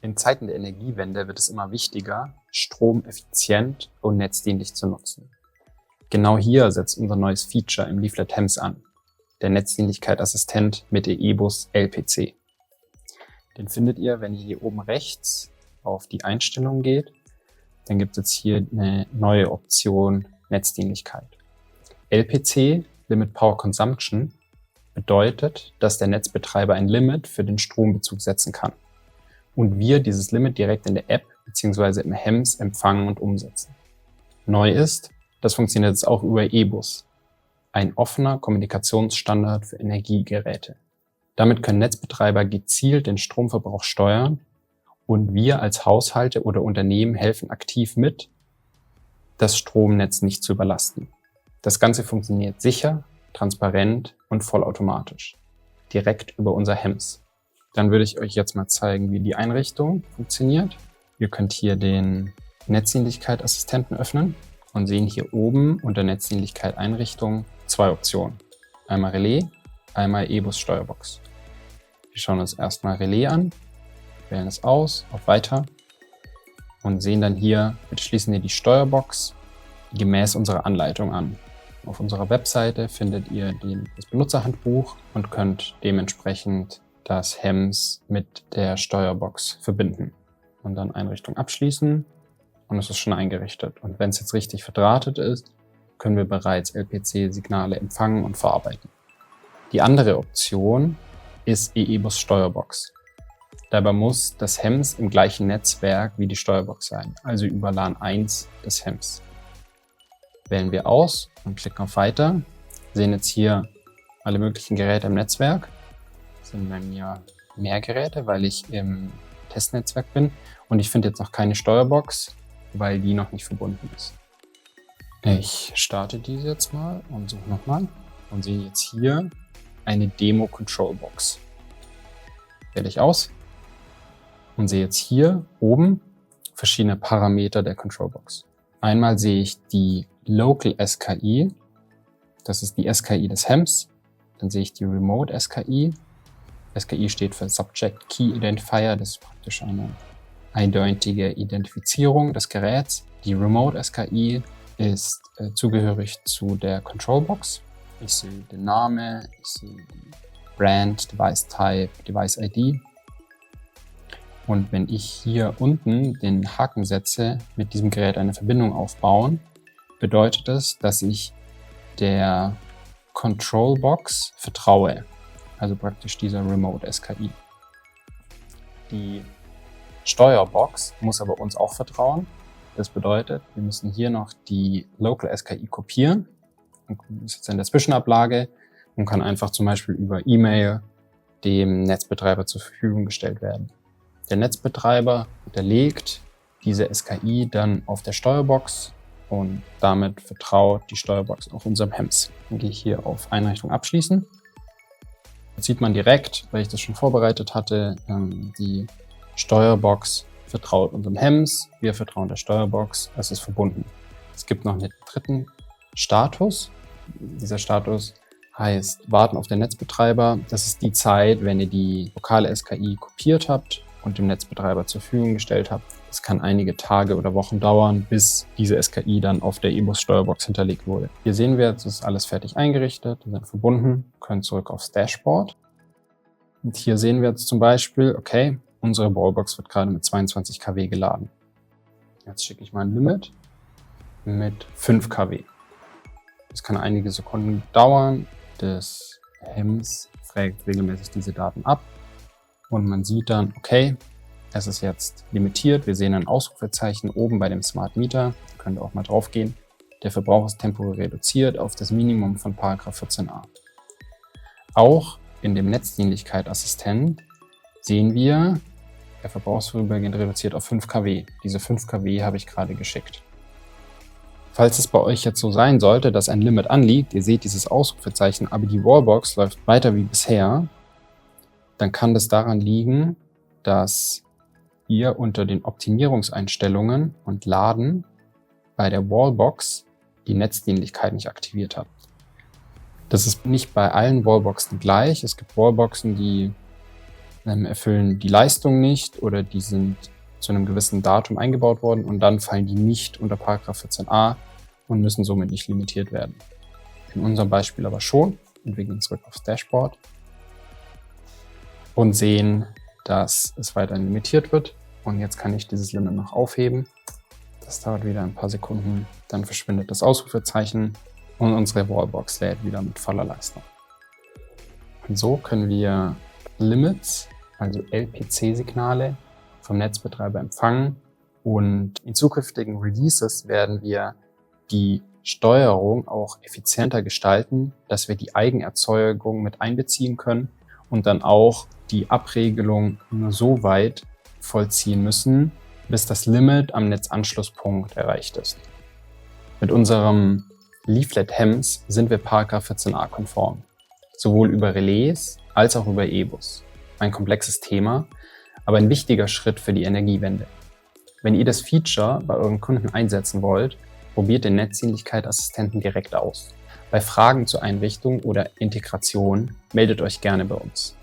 In Zeiten der Energiewende wird es immer wichtiger, Strom effizient und netzdienlich zu nutzen. Genau hier setzt unser neues Feature im Leaflet HEMS an, der Netzdienlichkeit-Assistent mit der eBus LPC. Den findet ihr, wenn ihr hier oben rechts auf die Einstellungen geht. Dann gibt es jetzt hier eine neue Option Netzdienlichkeit. LPC, Limit Power Consumption, bedeutet, dass der Netzbetreiber ein Limit für den Strombezug setzen kann und wir dieses Limit direkt in der App bzw. im HEMS empfangen und umsetzen. Neu ist, das funktioniert jetzt auch über eBus, ein offener Kommunikationsstandard für Energiegeräte. Damit können Netzbetreiber gezielt den Stromverbrauch steuern und wir als Haushalte oder Unternehmen helfen aktiv mit, das Stromnetz nicht zu überlasten. Das Ganze funktioniert sicher, transparent und vollautomatisch, direkt über unser HEMS. Dann würde ich euch jetzt mal zeigen, wie die Einrichtung funktioniert. Ihr könnt hier den Netzdienlichkeit-Assistenten öffnen und sehen hier oben unter Netzdienlichkeit Einrichtung zwei Optionen. Einmal Relais, einmal eBus Steuerbox. Wir schauen uns erstmal Relais an, wählen es aus, auf Weiter und sehen dann hier, bitte schließen wir die Steuerbox gemäß unserer Anleitung an. Auf unserer Webseite findet ihr das Benutzerhandbuch und könnt dementsprechend das HEMS mit der Steuerbox verbinden. Und dann Einrichtung abschließen und es ist schon eingerichtet. Und wenn es jetzt richtig verdrahtet ist, können wir bereits LPC-Signale empfangen und verarbeiten. Die andere Option ist eBus Steuerbox. Dabei muss das HEMS im gleichen Netzwerk wie die Steuerbox sein, also über LAN 1 des HEMS. Wählen wir aus und klicken auf Weiter, sehen jetzt hier alle möglichen Geräte im Netzwerk. Das sind bei mir mehr Geräte, weil ich im Testnetzwerk bin und ich finde jetzt noch keine Steuerbox, weil die noch nicht verbunden ist. Ich starte diese jetzt mal und suche nochmal und sehe jetzt hier eine Demo-Control-Box. Wähle ich aus und sehe jetzt hier oben verschiedene Parameter der Control-Box. Einmal sehe ich die Local SKI, das ist die SKI des HEMS. Dann sehe ich die Remote SKI. SKI steht für Subject Key Identifier, das ist praktisch eine eindeutige Identifizierung des Geräts. Die Remote SKI ist zugehörig zu der Control-Box. Ich sehe den Namen, ich sehe die Brand, Device Type, Device ID. Und wenn ich hier unten den Haken setze, mit diesem Gerät eine Verbindung aufbauen, bedeutet das, dass ich der Control-Box vertraue, also praktisch dieser Remote SKI. Die Steuerbox muss aber uns auch vertrauen. Das bedeutet, wir müssen hier noch die Local SKI kopieren. Das ist jetzt in der Zwischenablage und kann einfach zum Beispiel über E-Mail dem Netzbetreiber zur Verfügung gestellt werden. Der Netzbetreiber hinterlegt diese SKI dann auf der Steuerbox und damit vertraut die Steuerbox auch unserem HEMS. Dann gehe ich hier auf Einrichtung abschließen. Jetzt sieht man direkt, weil ich das schon vorbereitet hatte, die Steuerbox vertraut unserem HEMS, wir vertrauen der Steuerbox, es ist verbunden. Es gibt noch einen dritten Status. Dieser Status heißt Warten auf den Netzbetreiber. Das ist die Zeit, wenn ihr die lokale SKI kopiert habt und dem Netzbetreiber zur Verfügung gestellt habt. Es kann einige Tage oder Wochen dauern, bis diese SKI dann auf der eBus Steuerbox hinterlegt wurde. Hier sehen wir, jetzt ist alles fertig eingerichtet, wir sind verbunden, können zurück aufs Dashboard. Und hier sehen wir jetzt zum Beispiel, okay, unsere Wallbox wird gerade mit 22 kW geladen. Jetzt schicke ich mal ein Limit mit 5 kW. Das kann einige Sekunden dauern. Das HEMS fragt regelmäßig diese Daten ab. Und man sieht dann, okay, es ist jetzt limitiert. Wir sehen ein Ausrufezeichen oben bei dem Smart Meter. Da könnt ihr auch mal drauf gehen. Der Verbrauch ist temporär reduziert auf das Minimum von § 14a. Auch in dem Netzdienlichkeit-Assistent sehen wir, der Verbrauch ist vorübergehend reduziert auf 5 kW. Diese 5 kW habe ich gerade geschickt. Falls es bei euch jetzt so sein sollte, dass ein Limit anliegt, ihr seht dieses Ausrufezeichen, aber die Wallbox läuft weiter wie bisher, dann kann das daran liegen, dass ihr unter den Optimierungseinstellungen und Laden bei der Wallbox die Netzdienlichkeit nicht aktiviert habt. Das ist nicht bei allen Wallboxen gleich. Es gibt Wallboxen, die erfüllen die Leistung nicht oder die sind zu einem gewissen Datum eingebaut worden und dann fallen die nicht unter § 14a und müssen somit nicht limitiert werden. In unserem Beispiel aber schon. Und wir gehen zurück aufs Dashboard und sehen, dass es weiterhin limitiert wird. Und jetzt kann ich dieses Limit noch aufheben. Das dauert wieder ein paar Sekunden. Dann verschwindet das Ausrufezeichen und unsere Wallbox lädt wieder mit voller Leistung. Und so können wir Limits, also LPC-Signale, vom Netzbetreiber empfangen. Und in zukünftigen Releases werden wir die Steuerung auch effizienter gestalten, dass wir die Eigenerzeugung mit einbeziehen können und dann auch die Abregelung nur so weit vollziehen müssen, bis das Limit am Netzanschlusspunkt erreicht ist. Mit unserem Leaflet Hems sind wir § 14a konform, sowohl über Relais als auch über E-Bus. Ein komplexes Thema, aber ein wichtiger Schritt für die Energiewende. Wenn ihr das Feature bei euren Kunden einsetzen wollt, probiert den Netzdienlichkeit-Assistenten direkt aus. Bei Fragen zur Einrichtung oder Integration meldet euch gerne bei uns.